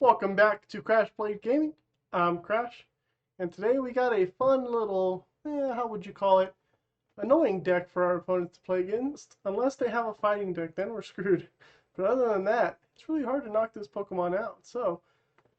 Welcome back to Crash Played Gaming. I'm Crash, and today we got a fun little, how would you call it, annoying deck for our opponents to play against. Unless they have a fighting deck, then we're screwed. But other than that, it's really hard to knock this Pokemon out. So,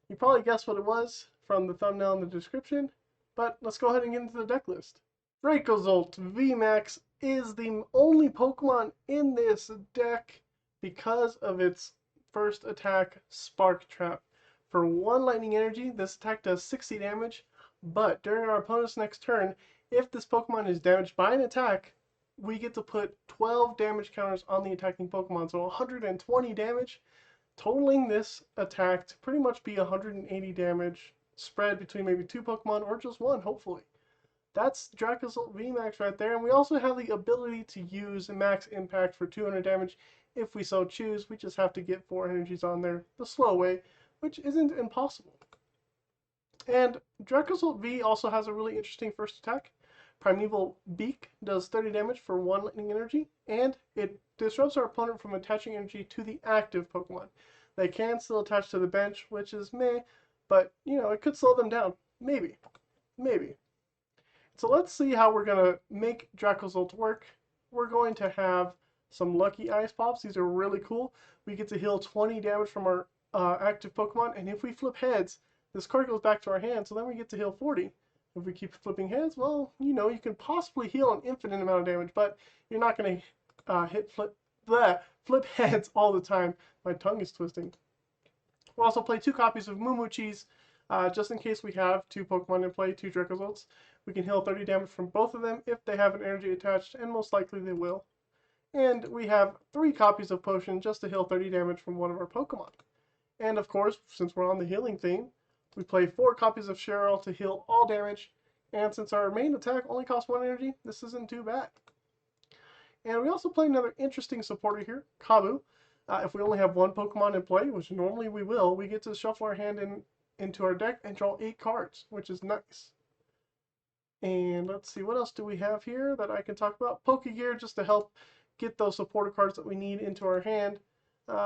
you probably guessed what it was from the thumbnail in the description, but let's go ahead and get into the deck list. Dracozolt VMAX is the only Pokemon in this deck because of its first attack, Spark Trap. For 1 Lightning Energy, this attack does 60 damage, but during our opponent's next turn, if this Pokemon is damaged by an attack, we get to put 12 damage counters on the attacking Pokemon, so 120 damage, totaling this attack to pretty much be 180 damage, spread between maybe 2 Pokemon or just 1, hopefully. That's Dracozolt VMAX right there, and we also have the ability to use Max Impact for 200 damage if we so choose. We just have to get 4 energies on there the slow way, which isn't impossible. And Dracozolt V also has a really interesting first attack. Primeval Beak does 30 damage for 1 Lightning Energy, and it disrupts our opponent from attaching energy to the active Pokemon. They can still attach to the bench, which is meh, but, it could slow them down. Maybe. So let's see how we're going to make Dracozolt work. We're going to have some Lucky Ice Pops. These are really cool. We get to heal 20 damage from our active Pokemon, and if we flip heads, this card goes back to our hand, so then we get to heal 40. If we keep flipping heads, well, you can possibly heal an infinite amount of damage, but you're not going to flip heads all the time. My tongue is twisting. We'll also play 2 copies of Moomoo Cheese, just in case we have 2 Pokemon in play, 2 Dracozolts. We can heal 30 damage from both of them if they have an energy attached, and most likely they will. And we have 3 copies of Potion just to heal 30 damage from one of our Pokemon. And of course, since we're on the healing theme, we play 4 copies of Cheryl to heal all damage. And since our main attack only costs 1 energy, this isn't too bad. And we also play another interesting supporter here, Kabu. If we only have 1 Pokemon in play, which normally we will, we get to shuffle our hand into our deck and draw 8 cards, which is nice. And let's see, what else do we have here that I can talk about? Pokégear, just to help get those supporter cards that we need into our hand.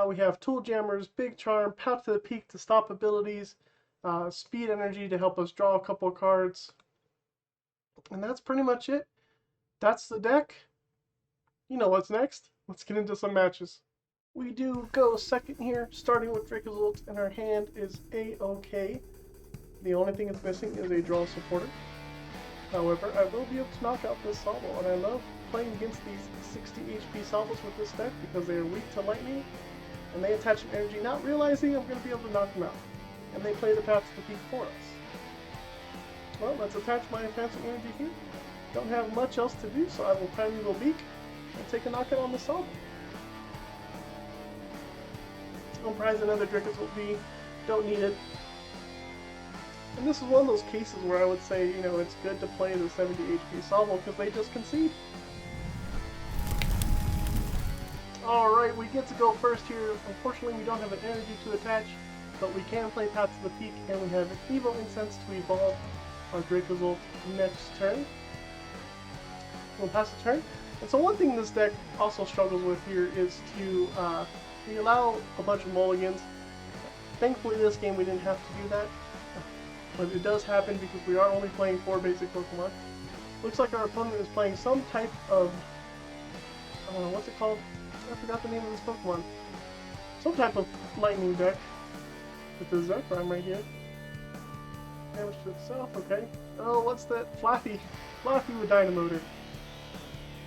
We have Tool Jammers, Big Charm, Pal to the Peak to stop abilities, Speed Energy to help us draw a couple of cards. And that's pretty much it. That's the deck. You know what's next. Let's get into some matches. We do go second here, starting with Dracozolt, and our hand is A-OK. The only thing it's missing is a draw supporter. However, I will be able to knock out this Salvo, and I love playing against these 60 HP Salvos with this deck because they are weak to lightning, and they attach an energy not realizing I'm going to be able to knock them out. And they play the path to the peak for us. Well, let's attach my advancing energy here. Don't have much else to do, so I will Primeval Beak and take a knockout on the Salvo. I'll prize another Dracozolt V. Don't need it. And this is one of those cases where I would say, it's good to play the 70 HP Salvo because they just concede. Alright, we get to go first here. Unfortunately, we don't have an energy to attach, but we can play Path to the Peak, and we have an Evolution Incense to evolve our Dracozolt next turn. We'll pass the turn. And so one thing this deck also struggles with here is to we allow a bunch of mulligans. Thankfully this game we didn't have to do that, but it does happen because we are only playing 4 basic Pokemon. Looks like our opponent is playing some type of, what's it called? I forgot the name of this Pokemon. Some type of lightning deck with the Zekrom right here. Damage to itself, okay. Oh, what's that? Flaffy with Dynamotor.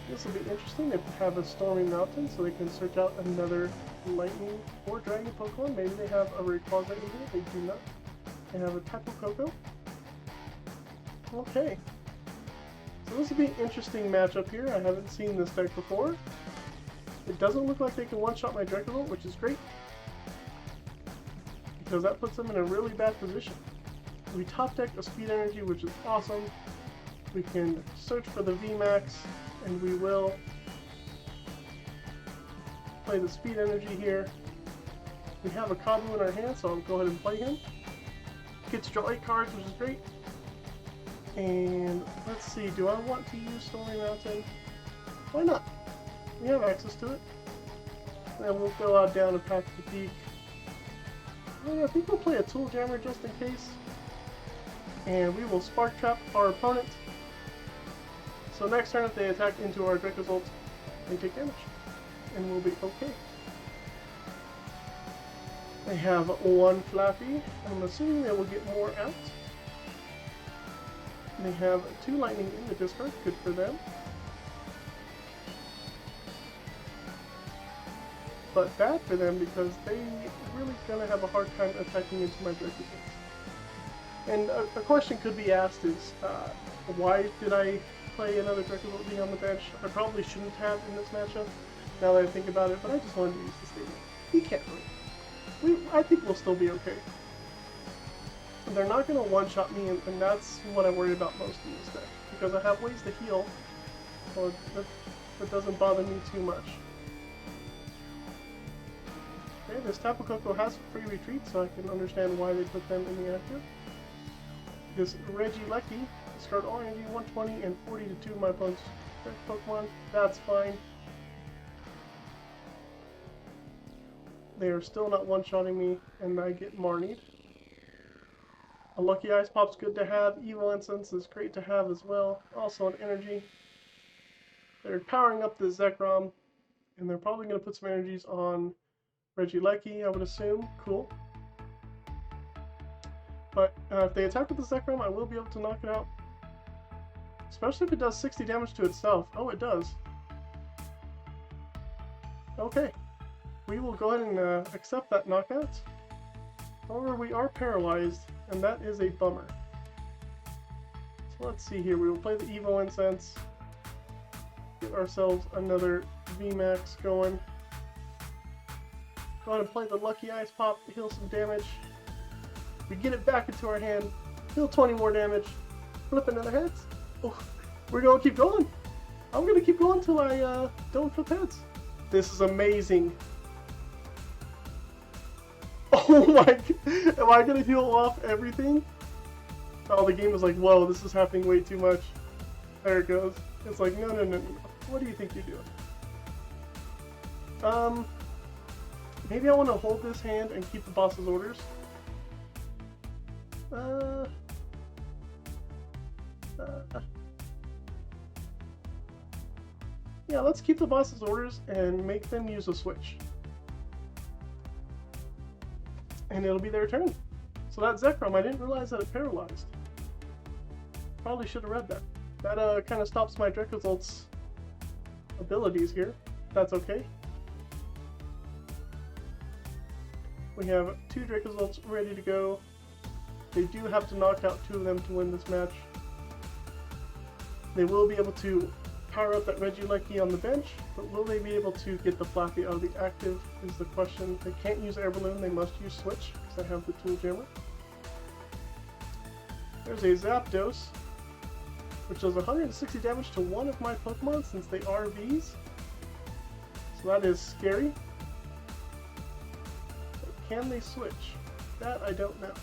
This will be interesting. They have a Stormy Mountain, so they can search out another lightning or dragon Pokemon. Maybe they have a Rayquaza in here. They do not. They have a Tapu Koko. Okay. So this will be an interesting matchup here. I haven't seen this deck before. It doesn't look like they can one-shot my Dracozolt, which is great, because that puts them in a really bad position. We top deck a Speed Energy, which is awesome. We can search for the VMAX, and we will play the Speed Energy here. We have a Kabu in our hand, so I'll go ahead and play him. Get to draw 8 cards, which is great. And let's see, do I want to use Stormy Mountain? Why not? We have access to it. And we'll go out down and Path to the Peak. And I think we'll play a Tool Jammer just in case. And we will Spark Trap our opponent. So next turn, if they attack into our Dracozolt, they take damage. And we'll be okay. They have one Flappy. I'm assuming they will get more out. They have 2 Lightning in the discard. Good for them. But bad for them because they really gonna have a hard time attacking into my Dracozolt. And a question could be asked is, why did I play another Dracozolt being on the bench? I probably shouldn't have in this matchup, now that I think about it, but I just wanted to use the statement. He can't win. I think we'll still be okay. They're not going to one-shot me, and that's what I worry about most in this deck. Because I have ways to heal, so that doesn't bother me too much. Okay, this Tapu Koko has free retreat, so I can understand why they put them in the active. This Lucky, discard all energy, 120 and 40 to 2 of my opponent's Pokemon. That's fine. They are still not one-shotting me, and I get Marnied. A Lucky Ice Pop's good to have. Evolution Incense is great to have as well. Also an energy. They're powering up the Zekrom, and they're probably going to put some energies on Lucky, I would assume. Cool. But if they attack with the Zekrom, I will be able to knock it out. Especially if it does 60 damage to itself. Oh, it does. Okay. We will go ahead and accept that knockout. However, we are paralyzed, and that is a bummer. So let's see here. We will play the Evo Incense. Get ourselves another VMAX going. Go ahead and play the Lucky Ice Pop to heal some damage. We get it back into our hand. Heal 20 more damage. Flip another heads. Oh, we're going to keep going. I'm going to keep going until I don't flip heads. This is amazing. Oh my, am I going to heal off everything? Oh, the game is like, whoa, this is happening way too much. There it goes. It's like, no. What do you think you're doing? Maybe I want to hold this hand and keep the boss's orders. Yeah, let's keep the boss's orders and make them use a switch. And it'll be their turn. So that Zekrom, I didn't realize that it paralyzed. Probably should have read that. That kind of stops my Dracozolt's abilities here. That's okay. We have 2 Dracozolts ready to go. They do have to knock out 2 of them to win this match. They will be able to power up that Lucky on the bench, but will they be able to get the Flappy out of the active is the question. They can't use Air Balloon, they must use Switch, because I have the Tool Jammer. There's a Zapdos, which does 160 damage to one of my Pokemon since they are Vs. So that is scary. But can they switch? That I don't know.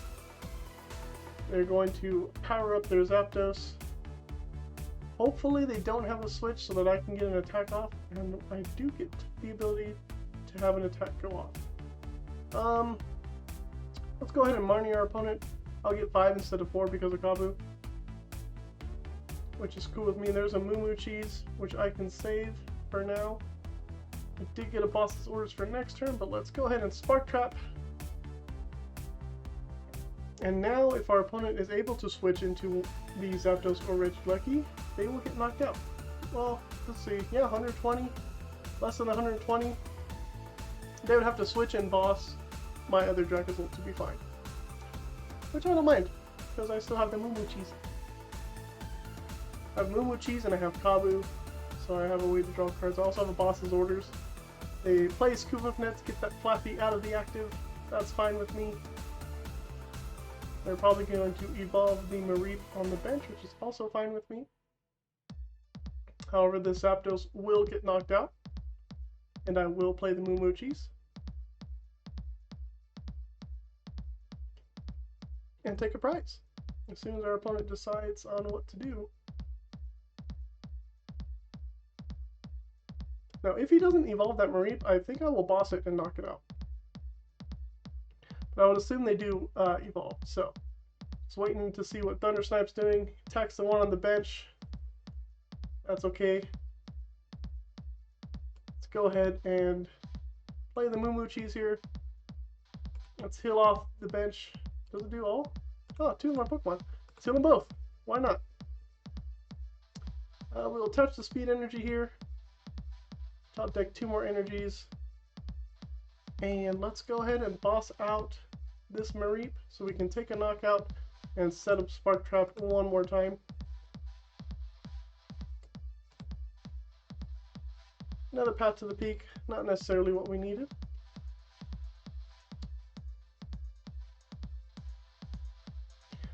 They're going to power up their Zapdos. Hopefully they don't have a switch so that I can get an attack off, and I do get the ability to have an attack go off. Let's go ahead and Marnie our opponent. I'll get 5 instead of 4 because of Kabu, which is cool with me. There's a Moomoo Cheese, which I can save for now. I did get a boss's orders for next turn, but let's go ahead and Spark Trap. And now, if our opponent is able to switch into the Zapdos or Lucky, they will get knocked out. Well, let's see. Yeah, 120. Less than 120. They would have to switch and boss my other Dracozolt to be fine. Which I don't mind, because I still have the Moomoo Cheese. I have Moomoo Cheese and I have Kabu, so I have a way to draw cards. I also have a boss's orders. They play Scoop of Nets, get that Flappy out of the active. That's fine with me. They're probably going to evolve the Mareep on the bench, which is also fine with me. However, the Zapdos will get knocked out, and I will play the Moomoo Cheese. And take a prize as soon as our opponent decides on what to do. Now, if he doesn't evolve that Mareep, I think I will boss it and knock it out. But I would assume they do evolve. So, just waiting to see what Thunder Snipe's doing. Attacks the one on the bench. That's okay. Let's go ahead and play the Moomoo Cheese here. Let's heal off the bench. Does it do all? Oh, two of my Pokemon. Let's heal them both. Why not? We'll touch the speed energy here. Top deck 2 more energies. And let's go ahead and boss out this Mareep so we can take a knockout and set up Spark Trap one more time. Another path to the peak, not necessarily what we needed.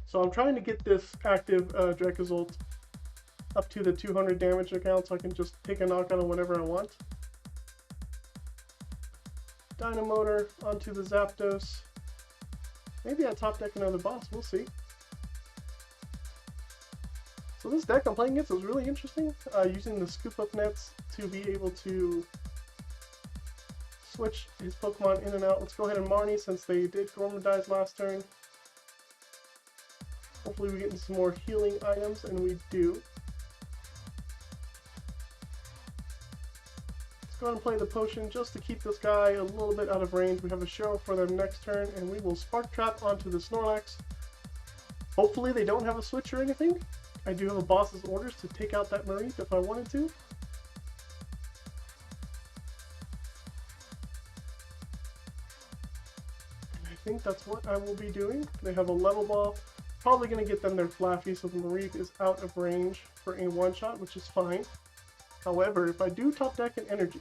So I'm trying to get this active Dracozolt up to the 200 damage account so I can just take a knockout on whenever I want. Dynamotor onto the Zapdos. Maybe I top deck another boss, we'll see. So this deck I'm playing against is really interesting, using the scoop up nets to be able to switch his Pokemon in and out. Let's go ahead and Marnie since they did Gormadize last turn. Hopefully we get some more healing items, and we do. Let's go ahead and play the potion just to keep this guy a little bit out of range. We have a Cheryl for them next turn, and we will Spark Trap onto the Snorlax. Hopefully they don't have a switch or anything. I do have a boss's orders to take out that Mareep if I wanted to. And I think that's what I will be doing. They have a level ball. Probably going to get them their Flaffy, so the Mareep is out of range for a one-shot, which is fine. However, if I do top deck an energy...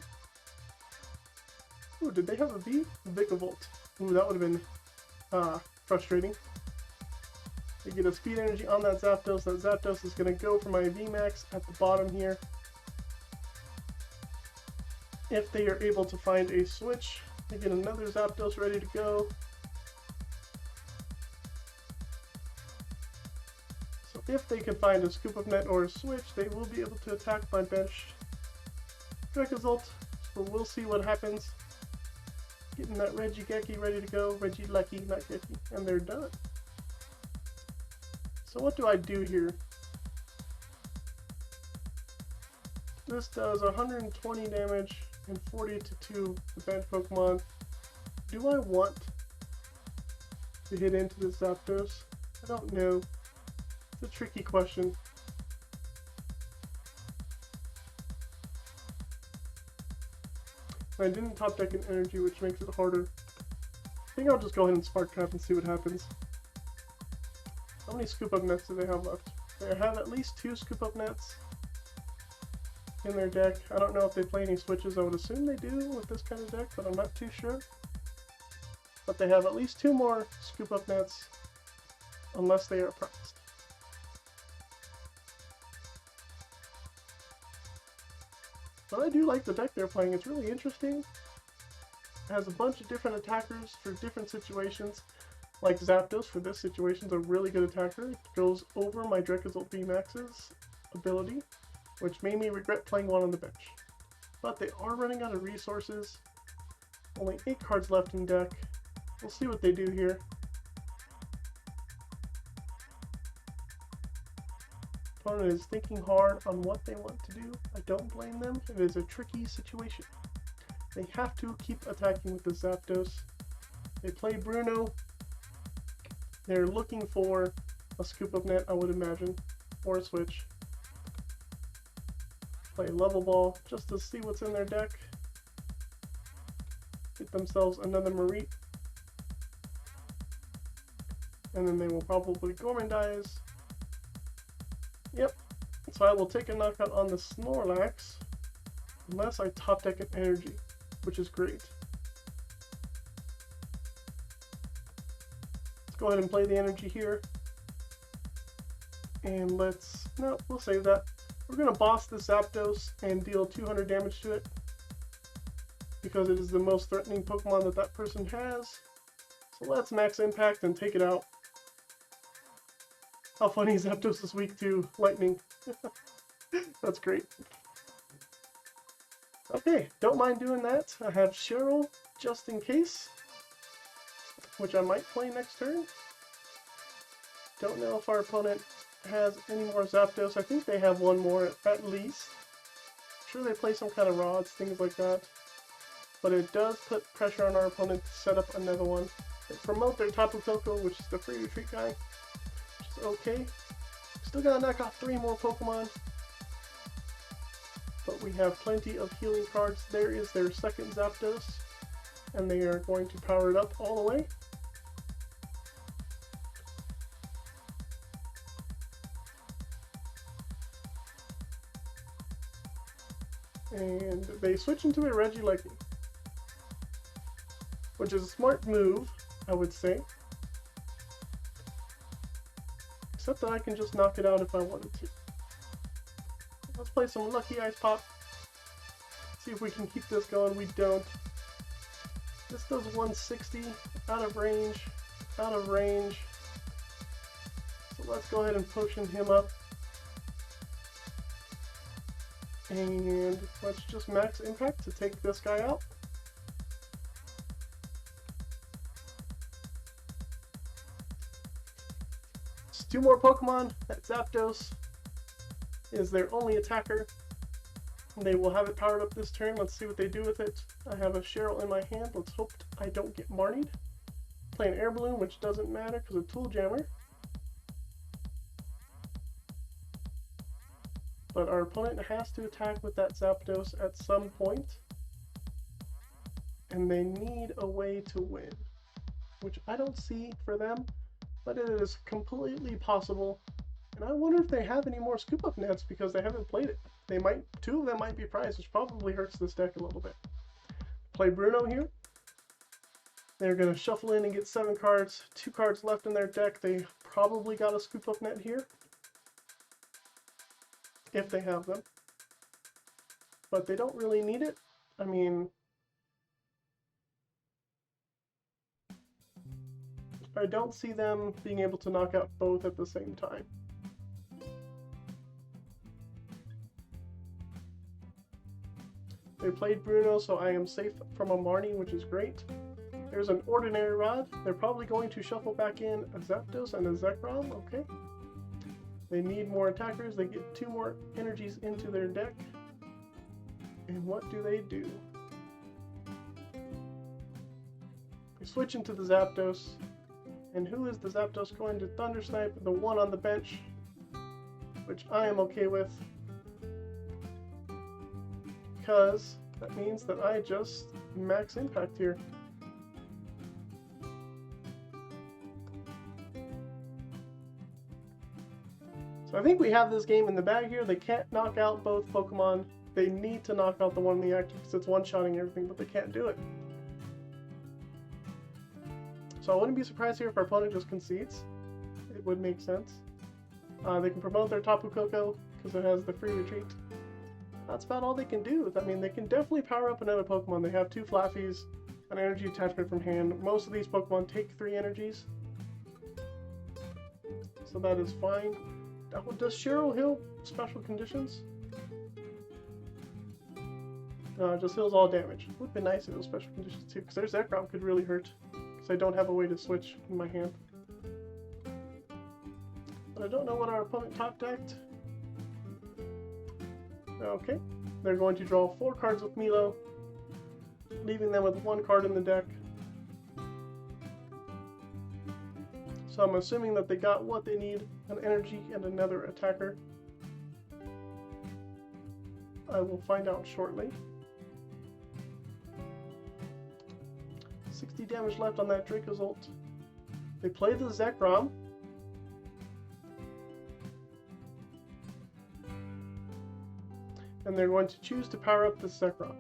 Ooh, did they have a V? Vikavolt. Ooh, that would have been frustrating. They get a speed energy on that Zapdos. That Zapdos is going to go for my VMAX at the bottom here. If they are able to find a switch, they get another Zapdos ready to go. So if they can find a Scoop of Net or a switch, they will be able to attack my bench Dracozolt. So we'll see what happens. Getting that Reggie ready to go. Reggie Lucky, not Geki. And they're done. So what do I do here? This does 120 damage and 40 to 2 the bench Pokemon. Do I want to hit into this Zapdos? I don't know. It's a tricky question. I didn't top deck an energy, which makes it harder. I think I'll just go ahead and Spark Trap and see what happens. How many Scoop Up Nets do they have left? They have at least 2 Scoop Up Nets in their deck. I don't know if they play any switches. I would assume they do with this kind of deck, but I'm not too sure. But they have at least 2 more Scoop Up Nets, unless they are priced. But I do like the deck they're playing. It's really interesting. It has a bunch of different attackers for different situations. Like Zapdos for this situation is a really good attacker. It goes over my Dracozolt VMAX's ability, which made me regret playing one on the bench. But they are running out of resources. Only 8 cards left in deck. We'll see what they do here. Opponent is thinking hard on what they want to do. I don't blame them. It is a tricky situation. They have to keep attacking with the Zapdos. They play Bruno. They're looking for a Scoop Up Net, I would imagine, or a switch. Play Level Ball just to see what's in their deck. Get themselves another Mareep. And then they will probably Gormadize. Yep. So I will take a knockout on the Snorlax, unless I top deck an energy, which is great. Go ahead and play the energy here. And no, we'll save that. We're going to boss the Zapdos and deal 200 damage to it, because it is the most threatening Pokemon that that person has. So let's max impact and take it out. How funny is Zapdos is weak to lightning. That's great. Okay, don't mind doing that. I have Cheryl just in case. which I might play next turn. Don't know if our opponent has any more Zapdos. I think they have one more at least. I'm sure they play some kind of rods, things like that. But it does put pressure on our opponent to set up another one. They promote their Tapu Koko, which is the free retreat guy, which is okay. Still gotta knock off 3 more Pokemon. But we have plenty of healing cards. There is their second Zapdos, and they are going to power it up all the way. And they switch into a Regieleki, which is a smart move, I would say. Except that I can just knock it out if I wanted to. Let's play some Lucky Ice Pop. See if we can keep this going. We don't. This does 160, out of range, out of range. So let's go ahead and potion him up. And let's just max impact to take this guy out. It's 2 more Pokemon. That Zapdos is their only attacker. They will have it powered up this turn. Let's see what they do with it. I have a Cheryl in my hand. Let's hope I don't get Marnied. Play an Air Balloon, which doesn't matter because of Tool Jammer. But our opponent has to attack with that Zapdos at some point. And they need a way to win, which I don't see for them, but it is completely possible. And I wonder if they have any more scoop up nets because they haven't played it. They might, 2 of them might be prized, which probably hurts this deck a little bit. Play Bruno here. They're going to shuffle in and get 7 cards, 2 cards left in their deck. They probably got a scoop up net here, if they have them. But they don't really need it. I mean, I don't see them being able to knock out both at the same time. They played Bruno, so I am safe from a Marnie, which is great. There's an Ordinary Rod. They're probably going to shuffle back in a Zapdos and a Zekrom. Okay. They need more attackers. They get 2 more energies into their deck. And what do? They switch into the Zapdos. And who is the Zapdos going to Thunder Snipe? The one on the bench, which I am okay with, because that means that I just max impact here. So I think we have this game in the bag here. They can't knock out both Pokemon. They need to knock out the one in the active because it's one-shotting everything, but they can't do it. So I wouldn't be surprised here if our opponent just concedes. It would make sense. They can promote their Tapu Koko because it has the free retreat. That's about all they can do. I mean, they can definitely power up another Pokemon. They have 2 Flaffies, an energy attachment from hand. Most of these Pokemon take 3 energies, so that is fine. Does Cheryl heal special conditions? No, it just heals all damage. It would be nice if it was special conditions too, because their Zekrom could really hurt, because I don't have a way to switch in my hand. But I don't know what our opponent top decked. Okay, they're going to draw 4 cards with Milo, leaving them with 1 card in the deck. So I'm assuming that they got what they need, an energy and another attacker. I will find out shortly. 60 damage left on that Dracozolt. They play the Zekrom. And they're going to choose to power up the Zekrom.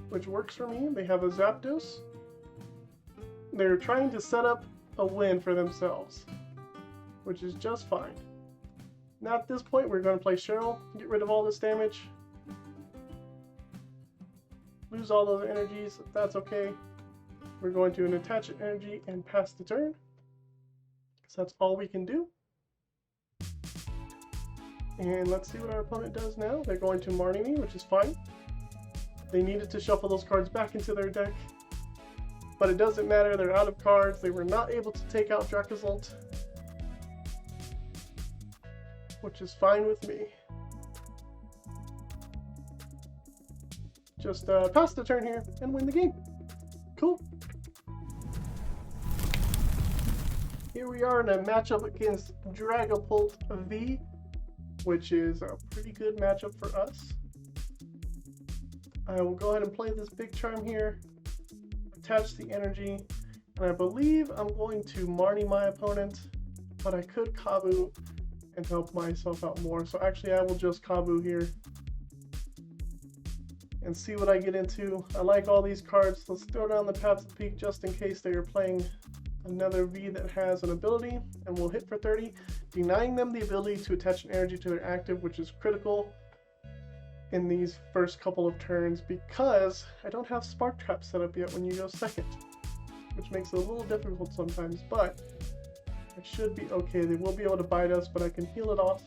Which works for me. They have a Zapdos. They're trying to set up a win for themselves, which is just fine. Now at this point, we're going to play Cheryl, get rid of all this damage, lose all those energies. That's okay. We're going to attach an energy and pass the turn, because that's all we can do. And let's see what our opponent does now. They're going to Marnie me, which is fine. They needed to shuffle those cards back into their deck. But it doesn't matter, they're out of cards. They were not able to take out Dracozolt, which is fine with me. Just pass the turn here and win the game. Cool. Here we are in a matchup against Dracozolt V, which is a pretty good matchup for us. I will go ahead and play this Big Charm here, attach the energy, and I believe I'm going to Marnie my opponent, but I could Kabu and help myself out more. So actually I will just Kabu here and see what I get into. I like all these cards. Let's throw down the Paths of Peak just in case they are playing another V that has an ability, and we'll hit for 30, denying them the ability to attach an energy to their active, which is critical in these first couple of turns because I don't have Spark Trap set up yet when you go second, which makes it a little difficult sometimes, but it should be okay. They will be able to bite us, but I can heal it off.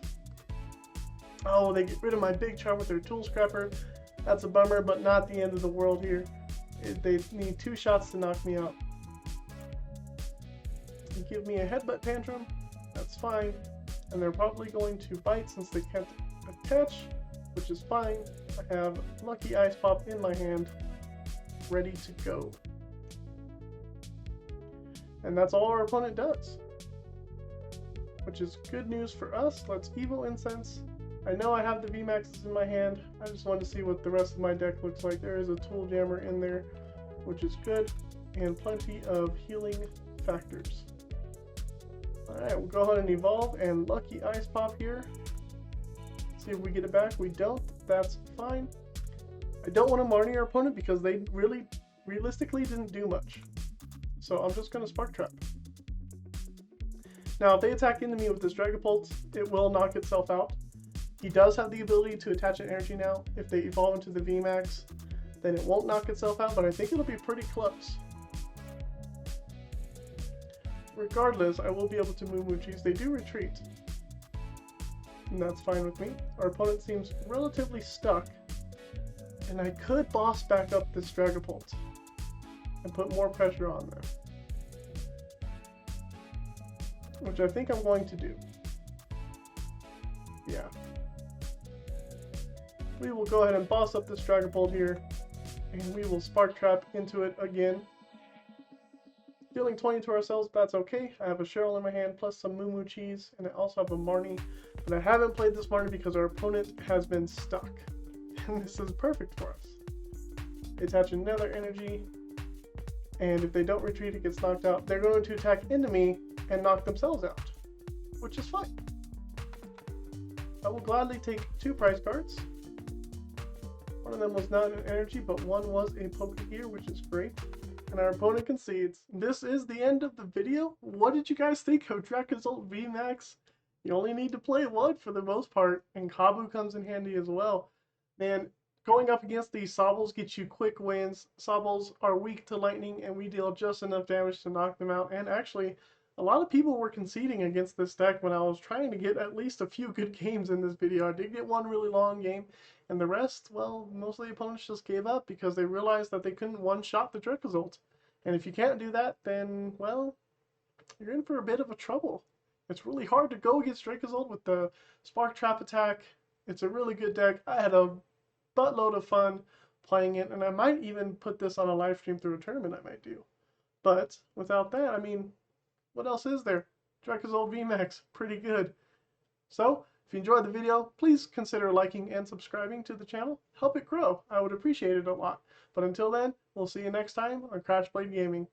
Oh, they get rid of my Big Charm with their Tool Scrapper. That's a bummer, but not the end of the world here. They need 2 shots to knock me out. They give me a Headbutt Tantrum, that's fine. And they're probably going to bite since they can't attach, which is fine. I have Lucky Ice Pop in my hand, ready to go. And that's all our opponent does, which is good news for us. Let's Evo Incense. I know I have the VMAXs in my hand. I just wanted to see what the rest of my deck looks like. There is a Tool Jammer in there, which is good, and plenty of healing factors. Alright, we'll go ahead and evolve and Lucky Ice Pop here. See if we get it back. We don't. That's fine. I don't want to Marnie our opponent because they really, realistically didn't do much. So I'm just going to Spark Trap. Now, if they attack into me with this Dracozolt, it will knock itself out. He does have the ability to attach an energy now. If they evolve into the VMAX, then it won't knock itself out, but I think it'll be pretty close. Regardless, I will be able to Moomoo Cheese. They do retreat, and that's fine with me. Our opponent seems relatively stuck, and I could boss back up this Dracozolt and put more pressure on them, which I think I'm going to do. Yeah. We will go ahead and boss up this Dracozolt here, and we will Spark Trap into it again. Dealing 20 to ourselves, that's okay. I have a Cheryl in my hand, plus some Moomoo Cheese, and I also have a Marnie. But I haven't played this Marnie because our opponent has been stuck. And this is perfect for us. They attach another energy, and if they don't retreat, it gets knocked out. They're going to attack into me and knock themselves out, which is fine. I will gladly take 2 prize cards. One of them was not an energy, but one was a Pokégear, which is great. And our opponent concedes. This is the end of the video. What did you guys think of Dracozolt VMAX? You only need to play one for the most part, and Kabu comes in handy as well. Man, going up against these Sobbles gets you quick wins. Sobbles are weak to lightning, and we deal just enough damage to knock them out. And actually, a lot of people were conceding against this deck when I was trying to get at least a few good games in this video. I did get one really long game, and the rest, well, most of the opponents just gave up because they realized that they couldn't one-shot the Dracozolt. And if you can't do that, then, well, you're in for a bit of a trouble. It's really hard to go against Dracozolt with the Spark Trap attack. It's a really good deck. I had a buttload of fun playing it, and I might even put this on a live stream through a tournament I might do. But without that, I mean, what else is there? Dracozolt VMAX, pretty good. So, if you enjoyed the video, please consider liking and subscribing to the channel. Help it grow. I would appreciate it a lot. But until then, we'll see you next time on Crash Blade Gaming.